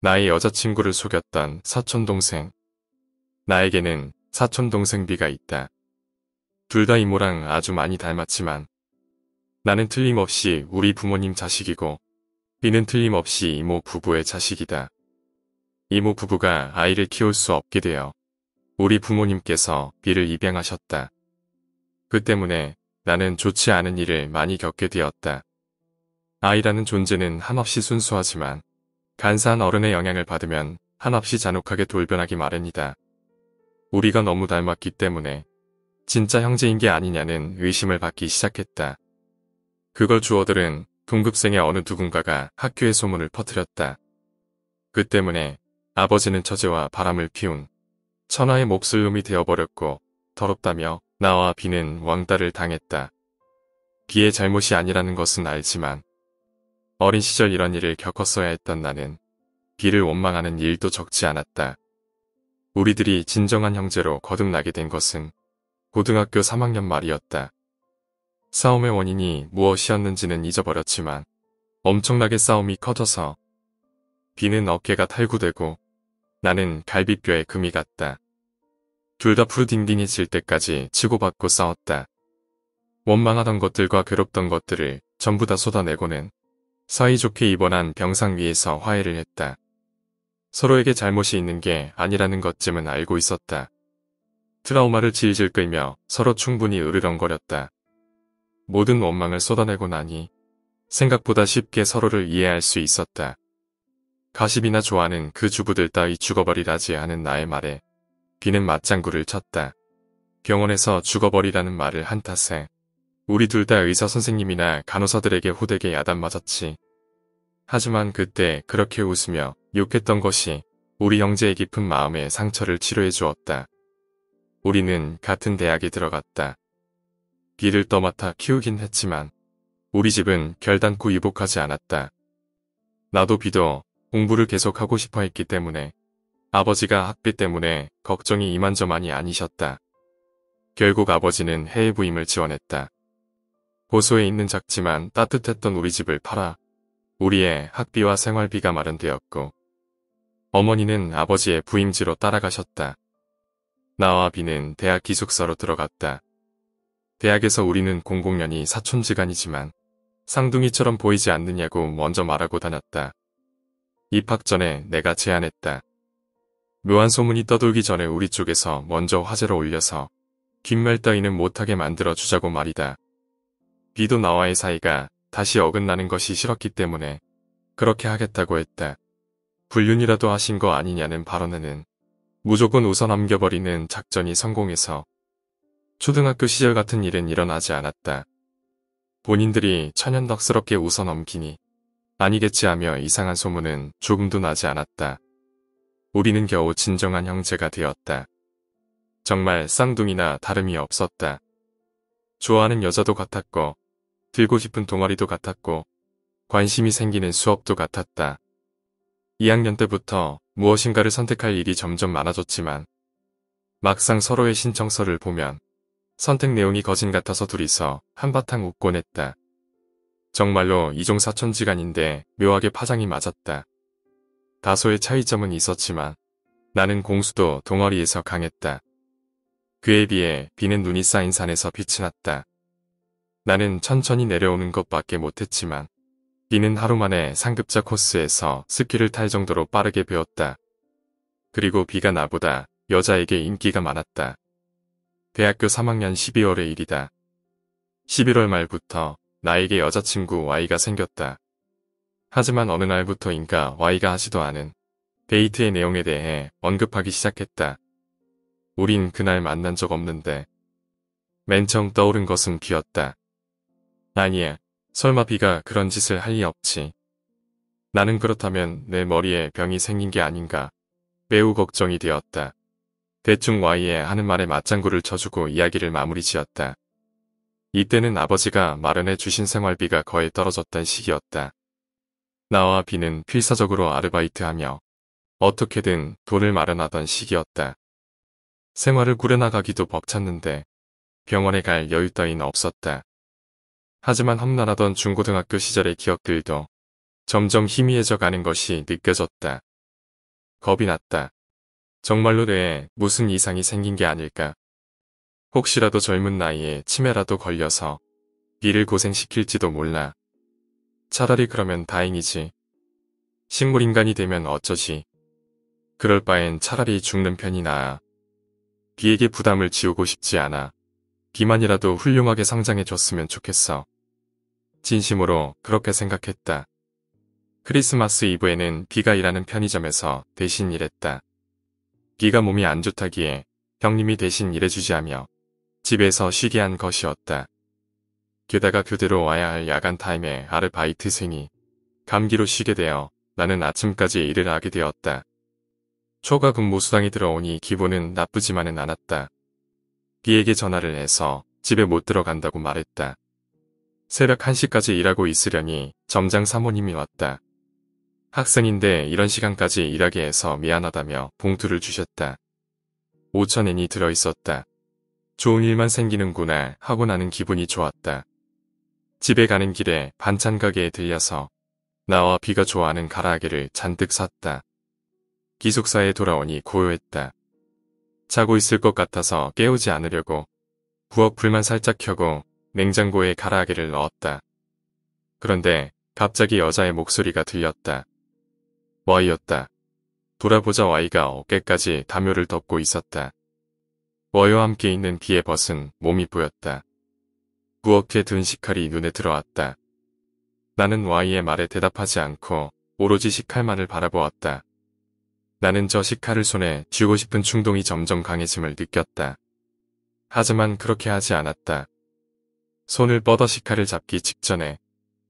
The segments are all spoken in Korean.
나의 여자친구를 속였던 사촌동생. 나에게는 사촌동생 B가 있다. 둘 다 이모랑 아주 많이 닮았지만 나는 틀림없이 우리 부모님 자식이고 B는 틀림없이 이모 부부의 자식이다. 이모 부부가 아이를 키울 수 없게 되어 우리 부모님께서 B를 입양하셨다. 그 때문에 나는 좋지 않은 일을 많이 겪게 되었다. 아이라는 존재는 한없이 순수하지만 간사한 어른의 영향을 받으면 한없이 잔혹하게 돌변하기 마련이다. 우리가 너무 닮았기 때문에 진짜 형제인 게 아니냐는 의심을 받기 시작했다. 그걸 주워들은 동급생의 어느 누군가가 학교에 소문을 퍼뜨렸다. 그 때문에 아버지는 처제와 바람을 피운 천하의 몹쓸 놈이 되어버렸고 더럽다며 나와 B는 왕따를 당했다. B의 잘못이 아니라는 것은 알지만 어린 시절 이런 일을 겪었어야 했던 나는 B를 원망하는 일도 적지 않았다. 우리들이 진정한 형제로 거듭나게 된 것은 고등학교 3학년 말이었다. 싸움의 원인이 무엇이었는지는 잊어버렸지만 엄청나게 싸움이 커져서 B는 어깨가 탈구되고 나는 갈비뼈에 금이 갔다. 둘 다 푸르딩딩해질 때까지 치고받고 싸웠다. 원망하던 것들과 괴롭던 것들을 전부 다 쏟아내고는 사이좋게 입원한 병상 위에서 화해를 했다. 서로에게 잘못이 있는 게 아니라는 것쯤은 알고 있었다. 트라우마를 질질 끌며 서로 충분히 으르렁거렸다. 모든 원망을 쏟아내고 나니 생각보다 쉽게 서로를 이해할 수 있었다. 가십이나 좋아하는 그 주부들 따위 죽어버리라지 하는 나의 말에 B는 맞장구를 쳤다. 병원에서 죽어버리라는 말을 한 탓에 우리 둘 다 의사 선생님이나 간호사들에게 호되게 야단맞았지. 하지만 그때 그렇게 웃으며 욕했던 것이 우리 형제의 깊은 마음에 상처를 치료해 주었다. 우리는 같은 대학에 들어갔다. B를 떠맡아 키우긴 했지만 우리 집은 결단코 유복하지 않았다. 나도 B도 공부를 계속하고 싶어 했기 때문에 아버지가 학비 때문에 걱정이 이만저만이 아니셨다. 결국 아버지는 해외 부임을 지원했다. 고소에 있는 작지만 따뜻했던 우리 집을 팔아 우리의 학비와 생활비가 마련되었고 어머니는 아버지의 부임지로 따라가셨다. 나와 B는 대학 기숙사로 들어갔다. 대학에서 우리는 공공연히 사촌지간이지만 쌍둥이처럼 보이지 않느냐고 먼저 말하고 다녔다. 입학 전에 내가 제안했다. 묘한 소문이 떠돌기 전에 우리 쪽에서 먼저 화제로 올려서 귓말 따위는 못하게 만들어 주자고 말이다. B도 나와의 사이가 다시 어긋나는 것이 싫었기 때문에 그렇게 하겠다고 했다. 불륜이라도 하신 거 아니냐는 발언에는 무조건 웃어 넘겨버리는 작전이 성공해서 초등학교 시절 같은 일은 일어나지 않았다. 본인들이 천연덕스럽게 웃어 넘기니 아니겠지 하며 이상한 소문은 조금도 나지 않았다. 우리는 겨우 진정한 형제가 되었다. 정말 쌍둥이나 다름이 없었다. 좋아하는 여자도 같았고 들고 싶은 동아리도 같았고 관심이 생기는 수업도 같았다. 2학년 때부터 무엇인가를 선택할 일이 점점 많아졌지만 막상 서로의 신청서를 보면 선택 내용이 거진 같아서 둘이서 한바탕 웃곤 했다. 정말로 이종사촌지간인데 묘하게 파장이 맞았다. 다소의 차이점은 있었지만 나는 공수도 동아리에서 강했다. 그에 비해 B는 눈이 쌓인 산에서 빛이 났다. 나는 천천히 내려오는 것밖에 못했지만 B는 하루 만에 상급자 코스에서 스키를 탈 정도로 빠르게 배웠다. 그리고 B가 나보다 여자에게 인기가 많았다. 대학교 3학년 12월의 일이다. 11월 말부터 나에게 여자친구 Y가 생겼다. 하지만 어느 날부터인가 Y가 하지도 않은 데이트의 내용에 대해 언급하기 시작했다. 우린 그날 만난 적 없는데 맨 처음 떠오른 것은 B였다. 아니야, 설마 B가 그런 짓을 할 리 없지. 나는 그렇다면 내 머리에 병이 생긴 게 아닌가 매우 걱정이 되었다. 대충 Y의 하는 말에 맞장구를 쳐주고 이야기를 마무리 지었다. 이때는 아버지가 마련해 주신 생활비가 거의 떨어졌던 시기였다. 나와 B는 필사적으로 아르바이트하며 어떻게든 돈을 마련하던 시기였다. 생활을 꾸려나가기도 벅찼는데 병원에 갈 여유 따위는 없었다. 하지만 험난하던 중고등학교 시절의 기억들도 점점 희미해져 가는 것이 느껴졌다. 겁이 났다. 정말로 뇌에 무슨 이상이 생긴 게 아닐까. 혹시라도 젊은 나이에 치매라도 걸려서 비를 고생시킬지도 몰라. 차라리 그러면 다행이지. 식물인간이 되면 어쩌지. 그럴 바엔 차라리 죽는 편이 나아. 비에게 부담을 지우고 싶지 않아. 비만이라도 훌륭하게 성장해줬으면 좋겠어. 진심으로 그렇게 생각했다. 크리스마스 이브에는 비가 일하는 편의점에서 대신 일했다. 비가 몸이 안 좋다기에 형님이 대신 일해주지 하며 집에서 쉬게 한 것이었다. 게다가 교대로 와야 할 야간 타임에 아르바이트생이 감기로 쉬게 되어 나는 아침까지 일을 하게 되었다. 초과 근무 수당이 들어오니 기분은 나쁘지만은 않았다. 비에게 전화를 해서 집에 못 들어간다고 말했다. 새벽 1시까지 일하고 있으려니 점장 사모님이 왔다. 학생인데 이런 시간까지 일하게 해서 미안하다며 봉투를 주셨다. 5,000엔이 들어있었다. 좋은 일만 생기는구나 하고 나는 기분이 좋았다. 집에 가는 길에 반찬 가게에 들려서 나와 비가 좋아하는 가라아게를 잔뜩 샀다. 기숙사에 돌아오니 고요했다. 자고 있을 것 같아서 깨우지 않으려고 부엌 불만 살짝 켜고 냉장고에 가라아게를 넣었다. 그런데 갑자기 여자의 목소리가 들렸다. 와이였다. 돌아보자 와이가 어깨까지 담요를 덮고 있었다. 와이와 함께 있는 비의 벗은 몸이 보였다. 부엌에 든 식칼이 눈에 들어왔다. 나는 와이의 말에 대답하지 않고 오로지 식칼만을 바라보았다. 나는 저 식칼을 손에 쥐고 싶은 충동이 점점 강해짐을 느꼈다. 하지만 그렇게 하지 않았다. 손을 뻗어 식칼을 잡기 직전에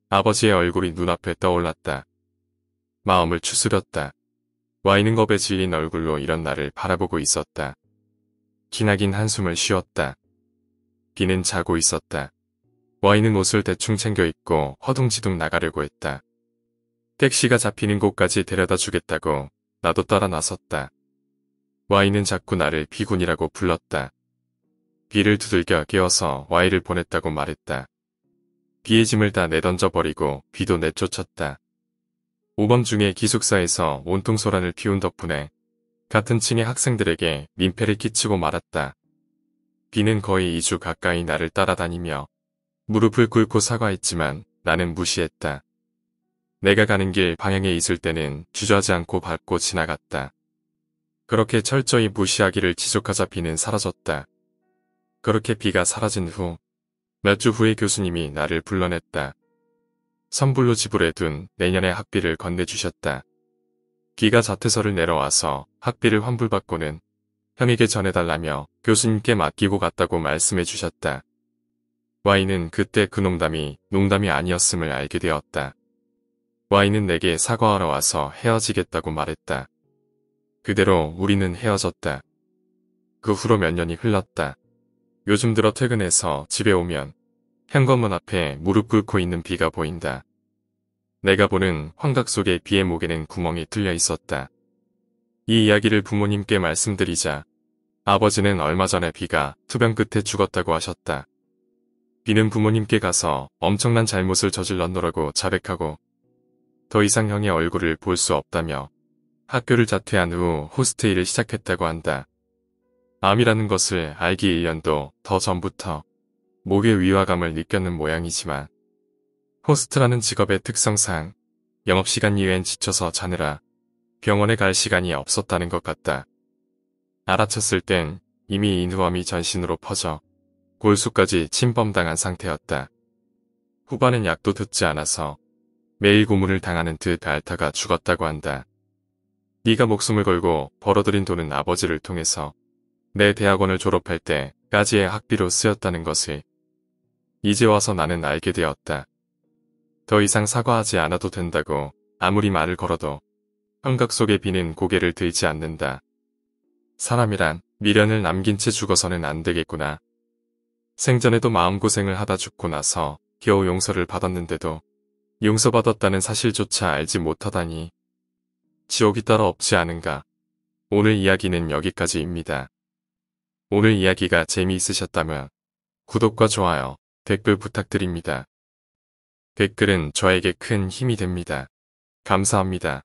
아버지의 얼굴이 눈앞에 떠올랐다. 마음을 추스렸다. 와이는 겁에 질린 얼굴로 이런 나를 바라보고 있었다. 기나긴 한숨을 쉬었다. 비는 자고 있었다. 와이는 옷을 대충 챙겨 입고 허둥지둥 나가려고 했다. 택시가 잡히는 곳까지 데려다 주겠다고 나도 따라 나섰다. 와이는 자꾸 나를 비군이라고 불렀다. 비를 두들겨 깨워서 와이를 보냈다고 말했다. 비의 짐을 다 내던져버리고 비도 내쫓았다. 오밤 중에 기숙사에서 온통 소란을 피운 덕분에 같은 층의 학생들에게 민폐를 끼치고 말았다. 비는 거의 2주 가까이 나를 따라다니며 무릎을 꿇고 사과했지만 나는 무시했다. 내가 가는 길 방향에 있을 때는 주저하지 않고 밟고 지나갔다. 그렇게 철저히 무시하기를 지속하자 비는 사라졌다. 그렇게 비가 사라진 후 몇 주 후에 교수님이 나를 불러냈다. 선불로 지불해둔 내년의 학비를 건네주셨다. 비가 자퇴서를 내려와서 학비를 환불받고는 형에게 전해달라며 교수님께 맡기고 갔다고 말씀해 주셨다. 와이는 그때 그 농담이 아니었음을 알게 되었다. 와이는 내게 사과하러 와서 헤어지겠다고 말했다. 그대로 우리는 헤어졌다. 그 후로 몇 년이 흘렀다. 요즘 들어 퇴근해서 집에 오면 현관문 앞에 무릎 꿇고 있는 비가 보인다. 내가 보는 환각 속의 비의 목에는 구멍이 뚫려 있었다. 이 이야기를 부모님께 말씀드리자 아버지는 얼마 전에 비가 투병 끝에 죽었다고 하셨다. 비는 부모님께 가서 엄청난 잘못을 저질렀노라고 자백하고 더 이상 형의 얼굴을 볼 수 없다며 학교를 자퇴한 후 호스트 일을 시작했다고 한다. 암이라는 것을 알기 1년도 더 전부터 목의 위화감을 느꼈는 모양이지만 호스트라는 직업의 특성상 영업시간 이외엔 지쳐서 자느라 병원에 갈 시간이 없었다는 것 같다. 알아챘을 땐 이미 인후암이 전신으로 퍼져 골수까지 침범당한 상태였다. 후반엔 약도 듣지 않아서 매일 고문을 당하는 듯 앓다가 죽었다고 한다. 네가 목숨을 걸고 벌어들인 돈은 아버지를 통해서 내 대학원을 졸업할 때까지의 학비로 쓰였다는 것을 이제 와서 나는 알게 되었다. 더 이상 사과하지 않아도 된다고 아무리 말을 걸어도 환각 속의 비는 고개를 들지 않는다. 사람이란 미련을 남긴 채 죽어서는 안 되겠구나. 생전에도 마음고생을 하다 죽고 나서 겨우 용서를 받았는데도 용서받았다는 사실조차 알지 못하다니 지옥이 따로 없지 않은가. 오늘 이야기는 여기까지입니다. 오늘 이야기가 재미있으셨다면 구독과 좋아요, 댓글 부탁드립니다. 댓글은 저에게 큰 힘이 됩니다. 감사합니다.